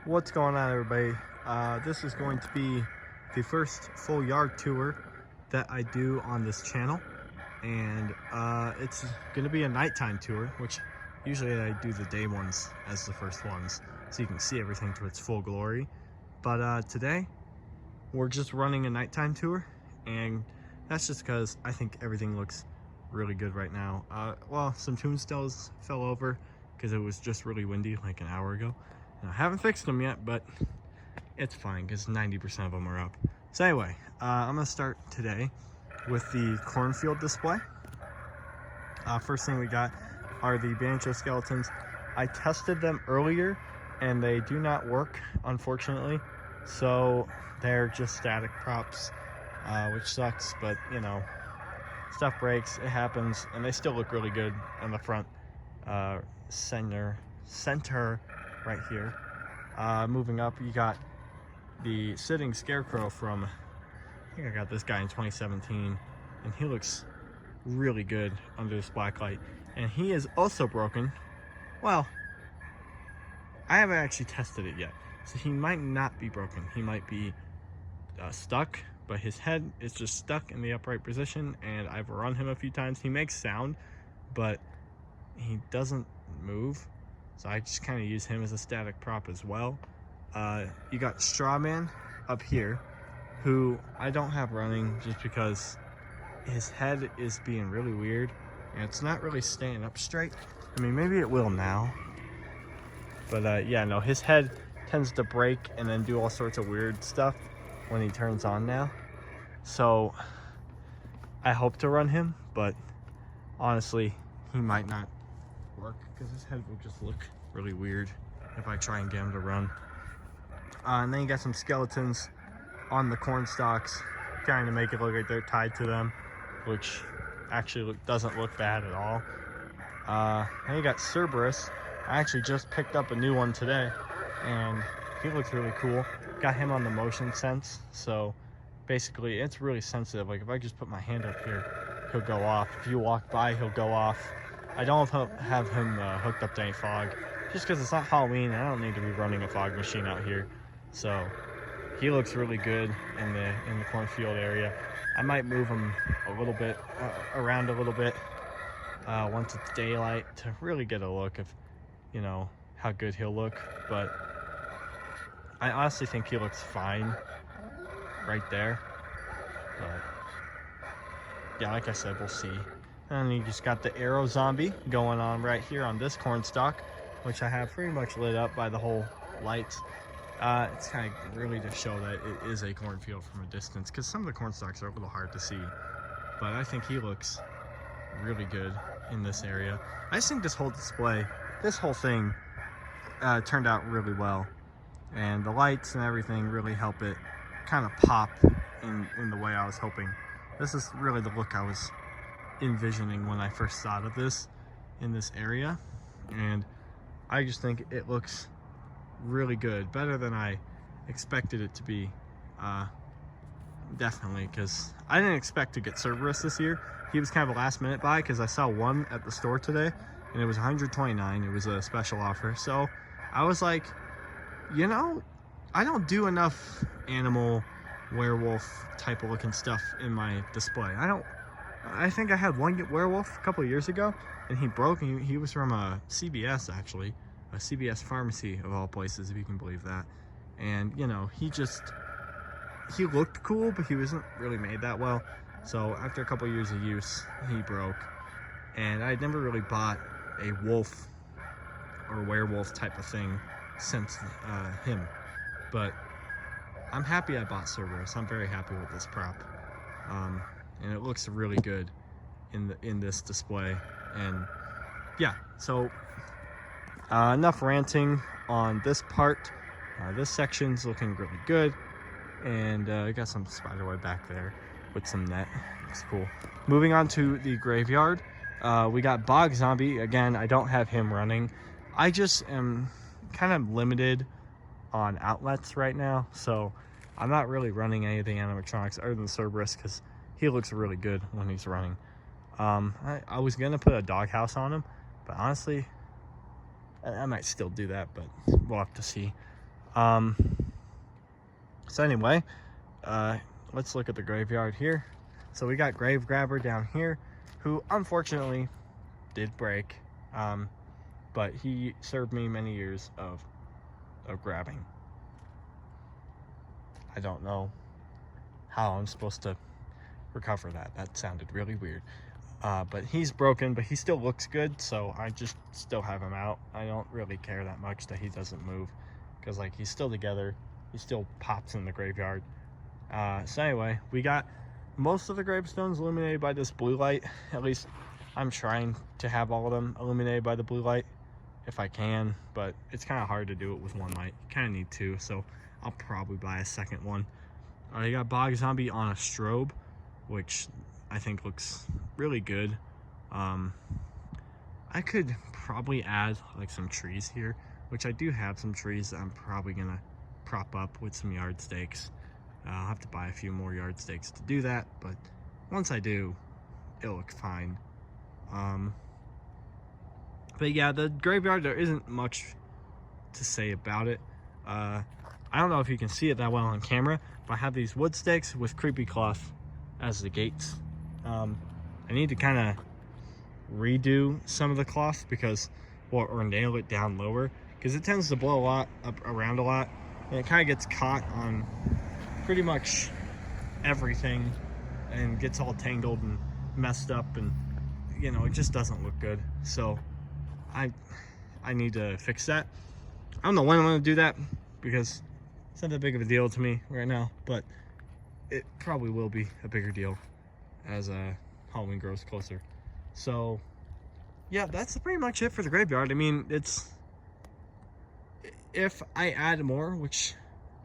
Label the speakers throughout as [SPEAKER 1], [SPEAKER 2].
[SPEAKER 1] What's going on, everybody? This is going to be the first full yard tour that I do on this channel, and it's going to be a nighttime tour, which usually I do the day ones as the first ones so you can see everything to its full glory. But today we're just running a nighttime tour, and that's just because I think everything looks really good right now. Well, some tombstones fell over because it was just really windy like an hour ago. I haven't fixed them yet, but it's fine because 90% of them are up. So anyway, I'm gonna start today with the cornfield display. First thing we got are the banjo skeletons. I tested them earlier and they do not work, unfortunately. So they're just static props, which sucks, but you know, stuff breaks, it happens, and they still look really good in the front center right here. Moving up, you got the sitting scarecrow from, I think I got this guy in 2017, and he looks really good under this black light. And he is also broken. Well, I haven't actually tested it yet, so he might not be broken. He might be stuck, but his head is just stuck in the upright position, and I've run him a few times. He makes sound, but he doesn't move, so I just kind of use him as a static prop as well. You got Strawman up here, who I don't have running just because his head is being really weird and it's not really staying up straight. I mean, maybe it will now, but yeah, no, his head tends to break and then do all sorts of weird stuff when he turns on now. So I hope to run him, but honestly, he might not work because his head will just look really weird if I try and get him to run. And then you got some skeletons on the corn stalks, trying to make it look like they're tied to them, which actually doesn't look bad at all. Then you got Cerberus. I actually just picked up a new one today, and he looks really cool. Got him on the motion sense, so basically it's really sensitive. Like if I just put my hand up here, he'll go off. If you walk by, he'll go off. I don't have him hooked up to any fog, just because it's not Halloween and I don't need to be running a fog machine out here. So he looks really good in the cornfield area. I might move him a little bit around a little bit once it's daylight to really get a look of, you know, how good he'll look. But I honestly think he looks fine right there. But yeah, like I said, we'll see. And you just got the arrow zombie going on right here on this corn stalk, which I have pretty much lit up by the whole lights. It's kind of really to show that it is a cornfield from a distance, because some of the corn stalks are a little hard to see. But I think he looks really good in this area. I just think this whole display, this whole thing turned out really well. And the lights and everything really help it kind of pop in the way I was hoping. This is really the look I was envisioning when I first thought of this in this area, and I just think it looks really good, better than I expected it to be. Definitely, because I didn't expect to get Cerberus this year. He was kind of a last minute buy because I saw one at the store today and it was $129. It was a special offer, so I was like, you know, I don't do enough animal werewolf type of looking stuff in my display. I think I had one werewolf a couple of years ago, and he broke. He was from a CVS, actually, a CVS pharmacy of all places, if you can believe that. And you know, he looked cool, but he wasn't really made that well. So after a couple of years of use, he broke. And I'd never really bought a wolf or werewolf type of thing since him. But I'm happy I bought Cerberus. I'm very happy with this prop. And it looks really good in this display. And yeah, so enough ranting on this part. This section's looking really good, and I got some spiderweb back there with some net. Looks cool. Moving on to the graveyard, we got Bog Zombie. Again, I don't have him running. I just am kind of limited on outlets right now, so I'm not really running anything animatronics other than Cerberus because he looks really good when he's running. I was gonna put a doghouse on him, but honestly, I might still do that, but we'll have to see. So anyway, let's look at the graveyard here. So we got Grave Grabber down here, who unfortunately did break, but he served me many years of grabbing. I don't know how I'm supposed to recover that. That sounded really weird. But he's broken, but he still looks good, so I just still have him out. I don't really care that much that he doesn't move, because like he's still together. He still pops in the graveyard. So anyway, we got most of the gravestones illuminated by this blue light. At least I'm trying to have all of them illuminated by the blue light if I can, but it's kind of hard to do it with one light. You kind of need two, so I'll probably buy a second one. You got Bog Zombie on a strobe, which I think looks really good. I could probably add like some trees here, which I do have some trees that I'm probably gonna prop up with some yard stakes. I'll have to buy a few more yard stakes to do that, but once I do, it'll look fine. But yeah, the graveyard, there isn't much to say about it. I don't know if you can see it that well on camera, but I have these wood stakes with creepy cloth as the gates. I need to kind of redo some of the cloth because, or nail it down lower, because it tends to blow a lot up around a lot, and it kind of gets caught on pretty much everything and gets all tangled and messed up, and you know, it just doesn't look good. So I need to fix that. I don't know when I'm going to do that because it's not that big of a deal to me right now, but it probably will be a bigger deal as Halloween grows closer. So yeah, that's pretty much it for the graveyard. I mean, if I add more, which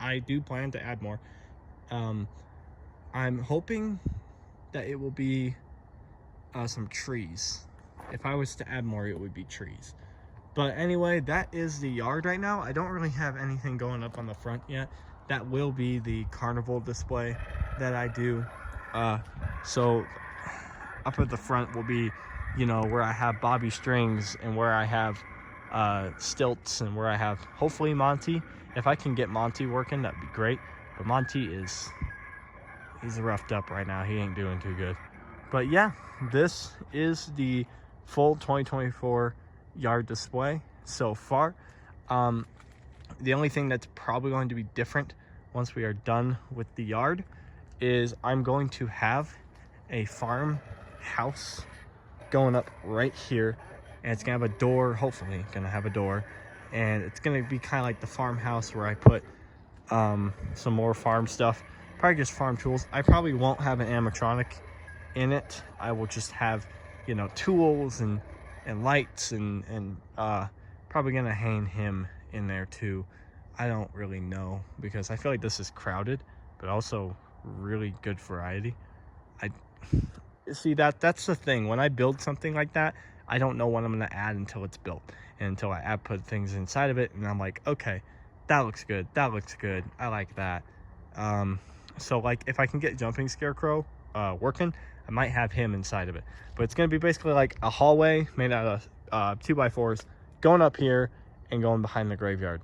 [SPEAKER 1] I do plan to add more, I'm hoping that it will be some trees. If I was to add more, it would be trees. But anyway, that is the yard right now. I don't really have anything going up on the front yet. That will be the carnival display that I do. So up at the front will be, you know, where I have Bobby Strings and where I have Stilts and where I have hopefully Monty. If I can get Monty working, that'd be great. But Monty he's roughed up right now. He ain't doing too good. But yeah, this is the full 2024 yard display so far. The only thing that's probably going to be different once we are done with the yard is I'm going to have a farm house going up right here, and it's gonna have a door. Hopefully gonna have a door, and it's gonna be kind of like the farmhouse where I put some more farm stuff, probably just farm tools. I probably won't have an animatronic in it. I will just have, you know, tools and lights and probably gonna hang him in there too. I don't really know, because I feel like this is crowded, but also really good variety. I see that's the thing. When I build something like that, I don't know what I'm gonna add until it's built, and until I put things inside of it, and I'm like, okay, that looks good, that looks good, I like that. So like if I can get Jumping Scarecrow working, I might have him inside of it. But it's gonna be basically like a hallway made out of 2x4s going up here and going behind the graveyard.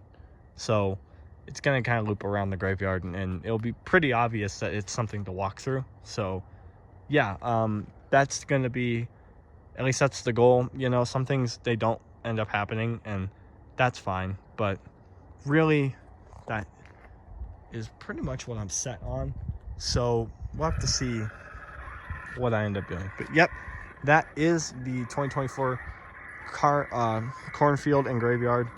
[SPEAKER 1] So it's gonna kind of loop around the graveyard, and it'll be pretty obvious that it's something to walk through. So yeah, that's gonna be, at least that's the goal. You know, some things, they don't end up happening, and that's fine, but really that is pretty much what I'm set on. So we'll have to see what I end up doing. But yep, that is the 2024 cornfield and graveyard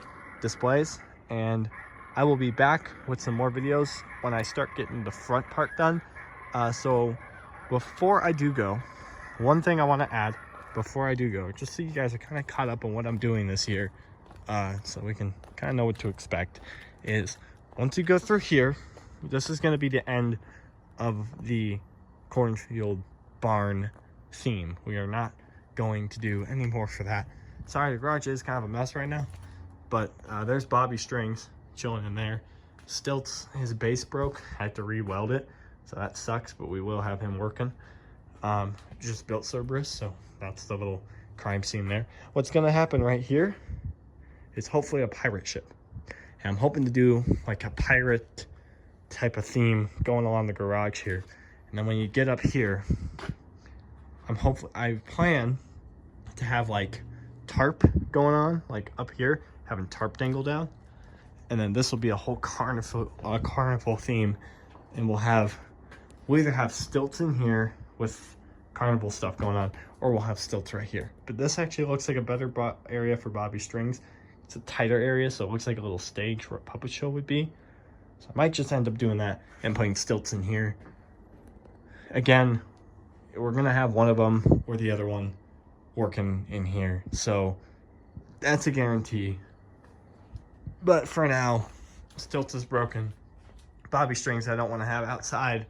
[SPEAKER 1] displays, and I will be back with some more videos when I start getting the front part done. So before I do go, one thing I want to add before I do go, just so you guys are kind of caught up on what I'm doing this year, so we can kind of know what to expect, is once you go through here, this is going to be the end of the cornfield barn theme. We are not going to do any more for that. Sorry, the garage is kind of a mess right now, but there's Bobby Strings chilling in there. Stilts, his base broke. I had to re-weld it, so that sucks, but we will have him working. Just built Cerberus, so that's the little crime scene there. What's gonna happen right here is hopefully a pirate ship, And I'm hoping to do like a pirate type of theme going along the garage here. And then when you get up here, I plan to have like tarp going on, like up here, having tarp dangle down. And then this will be a whole carnival theme, and we'll either have stilts in here with carnival stuff going on, or we'll have stilts right here. But this actually looks like a better area for Bobby Strings. It's a tighter area, so it looks like a little stage where a puppet show would be. So I might just end up doing that and putting stilts in here. Again, we're gonna have one of them or the other one working in here, so that's a guarantee. But for now, stilts is broken. Bobby Strings I don't want to have outside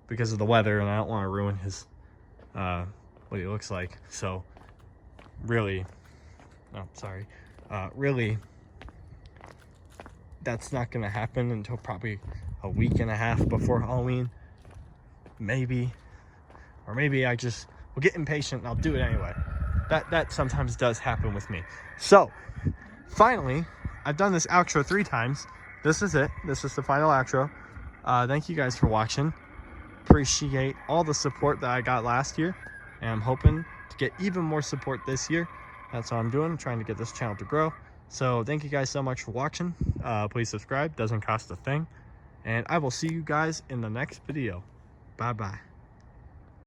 [SPEAKER 1] because of the weather, and I don't want to ruin his what he looks like. So really, really, that's not gonna happen until probably a week and a half before Halloween, maybe. Or maybe I just will get impatient and I'll do it anyway. That sometimes does happen with me. So finally, I've done this outro 3 times. This is it. This is the final outro. Thank you guys for watching. Appreciate all the support that I got last year, and I'm hoping to get even more support this year. That's what I'm doing. I'm trying to get this channel to grow. So thank you guys so much for watching. Please subscribe. Doesn't cost a thing. And I will see you guys in the next video. Bye bye.